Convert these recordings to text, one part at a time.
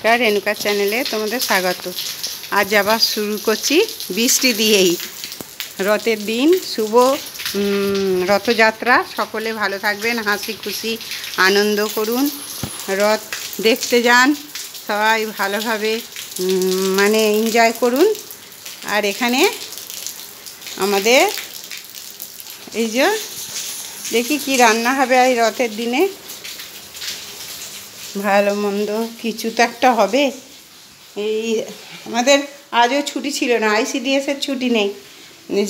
নমস্কার, রেণুকা চ্যানেলে তোমাদের স্বাগত। আজ আবার শুরু করছি বৃষ্টি দিয়েই। রথের দিন, শুভ রথযাত্রা। সকলে ভালো থাকবেন, হাসি খুশি আনন্দ করুন, রথ দেখতে যান, সবাই ভালোভাবে মানে এনজয় করুন। আর এখানে আমাদের এই যে দেখি কি রান্না হবে এই রথের দিনে। ভালো মন্দ কিছু তো একটা হবে। এই আমাদের আজও ছুটি ছিল না, ICDS-এর ছুটি নেই।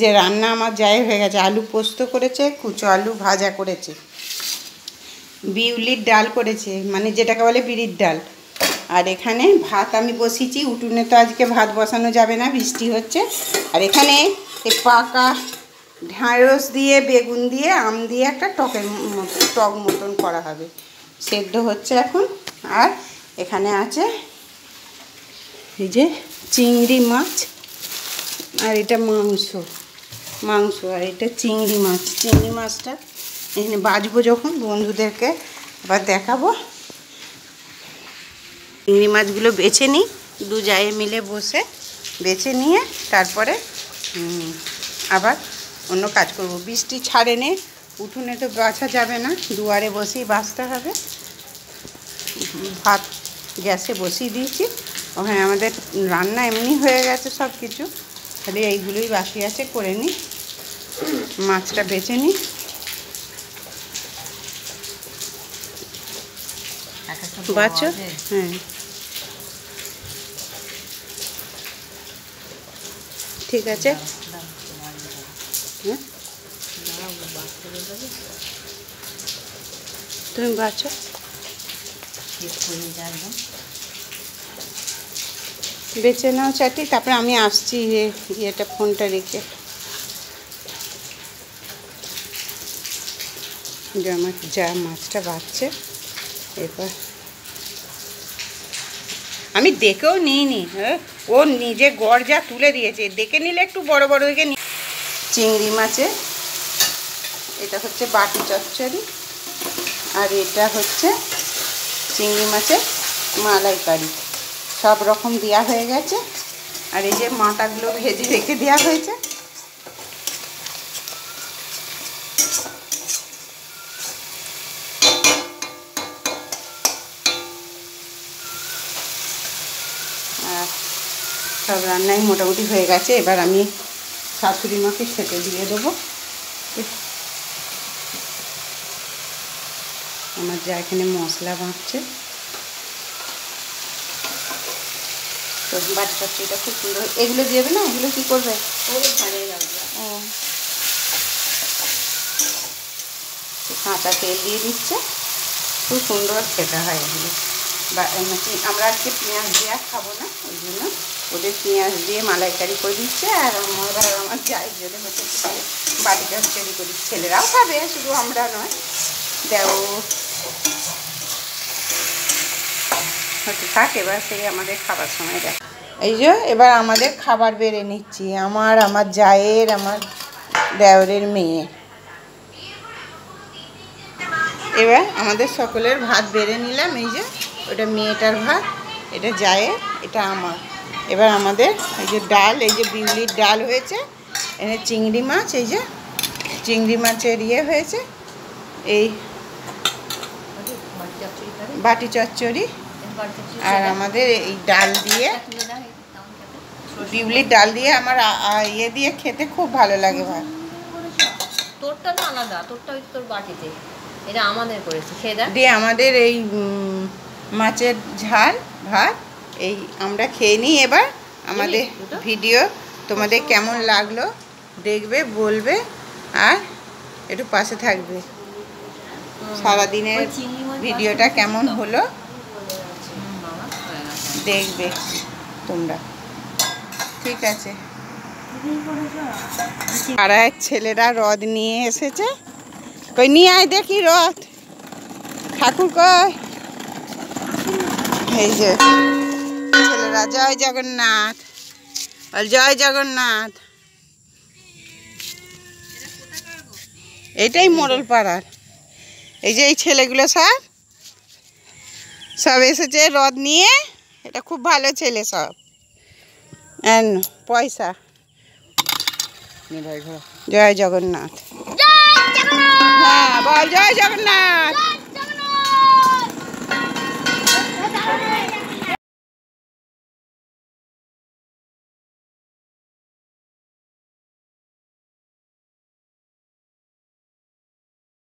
যে রান্না আমার যাই হয়ে গেছে, আলু পোস্ত করেছে, কুচো আলু ভাজা করেছে, বিউলির ডাল করেছে, মানে যেটাকে বলে বিড়ির ডাল। আর এখানে ভাত আমি বসিয়েছি। উঠোনে তো আজকে ভাত বসানো যাবে না, বৃষ্টি হচ্ছে। আর এখানে এই পাকা ঢ্যাঁড়স দিয়ে, বেগুন দিয়ে, আম দিয়ে একটা টক মতন করা হবে, সেদ্ধ হচ্ছে এখন। আর এখানে আছে এই যে চিংড়ি মাছ, আর এটা মাংস, আর এটা চিংড়ি মাছ। চিংড়ি মাছটা এখানে বাজবো যখন, বন্ধুদেরকে আবার দেখাবো। চিংড়ি মাছগুলো বেছে নিই, দু জায়ে মিলে বসে বেছে নিয়ে তারপরে আবার অন্য কাজ করব। বৃষ্টি ছাড়ে নে, উঠোনে তো বাছা যাবে না, দুয়ারে বসেই বাছতে হবে। ভাত গ্যাসে বসিয়ে দিয়েছি, ওখানে আমাদের রান্না এমনি হয়ে গেছে সব কিছু, খালি এইগুলোই বাকি আছে, করে নিই। মাছটা বেছে নিই। বাছো, হ্যাঁ ঠিক আছে। হ্যাঁ তুমি বাছো, বেছে নাও চাটি, তারপরে আমি আসছি ইয়েটা ফোনটা রেখে। যে আমার যা মাছটা বাচ্ছে, এরপর আমি দেখেও নিইনি, হ্যাঁ ও নিজে গড় যা তুলে দিয়েছে, দেখে নিলে একটু বড় বড় হয়ে নিয়ে। চিংড়ি মাছে এটা হচ্ছে বাটি চচ্চড়ি, আর এটা হচ্ছে চিংড়ি মাছের মালাইকারি। সব রকম দেওয়া হয়ে গেছে। আর এই যে মাথাগুলো ভেজে রেখে দেওয়া হয়েছে। আর সব রান্নাই মোটামুটি হয়ে গেছে। এবার আমি শাশুড়ি মাকে খেতে দিয়ে দেবো। আমার যা এখানে মশলা বাঁধছে। তো বাটি চচ্চড়িটা খুব সুন্দর। এগুলো দেবে না, এগুলো কী করবে? ও কাঁচা তেল দিয়ে দিচ্ছে, খুব সুন্দর খেতে হয় এগুলো। বা আমরা আজকে পেঁয়াজ দিয়ে খাবো না, ওই জন্য ওদের পেঁয়াজ দিয়ে মালাইকারি করে দিচ্ছে। আর আমার যাই জন্য হচ্ছে বাটি চচ্চড়ি করি। ছেলেরাও খাবে, শুধু আমরা নয়। দেও হতে থাক, এবার সেই আমাদের খাবার সময় দেখ। এই যে এবার আমাদের খাবার বেড়ে নিচ্ছি, আমার জায়ের, আমার দেওরের মেয়ে। এবার আমাদের সকলের ভাত বেড়ে নিলাম। এই যে ওটা মেয়েটার ভাত, এটা জায়ের, এটা আমার। এবার আমাদের এই যে ডাল, এই যে বিউলির ডাল হয়েছে, এখানে চিংড়ি মাছ, এই যে চিংড়ি মাছের ইয়ে হয়েছে, এই বাটি চচ্চড়ি। আর আমাদের এই ডাল দিয়ে, বিউলির ডাল দিয়ে আমার ইয়ে দিয়ে খেতে খুব ভালো লাগে ভাত। তোরটা তো আলাদা, তোরটা ওই তোর বাটিতে, এটা আমাদের করেছে খেদা দিয়ে। আমাদের এই মাছের ঝাল ভাত এই আমরা খেয়ে নিই। এবার আমাদের ভিডিও তোমাদের কেমন লাগলো দেখবে, বলবে, আর একটু পাশে থাকবে। সারাদিনের ভিডিওটা কেমন হলো দেখবে তোমরা, ঠিক আছে। পাড়ায় ছেলেরা রথ নিয়ে এসেছে। কই নিয়ে আয় দেখি রথ, ঠাকুর কই? এই যে ছেলেরা, জয় জগন্নাথ, জয় জগন্নাথ। এটাই মোড়ল পাড়ার। এই যে এই ছেলেগুলো সব এসেছে রথ নিয়ে। এটা খুব ভালো ছেলে সব। এন পয়সা। জয় জগন্নাথ। হ্যাঁ বল জয় জগন্নাথ।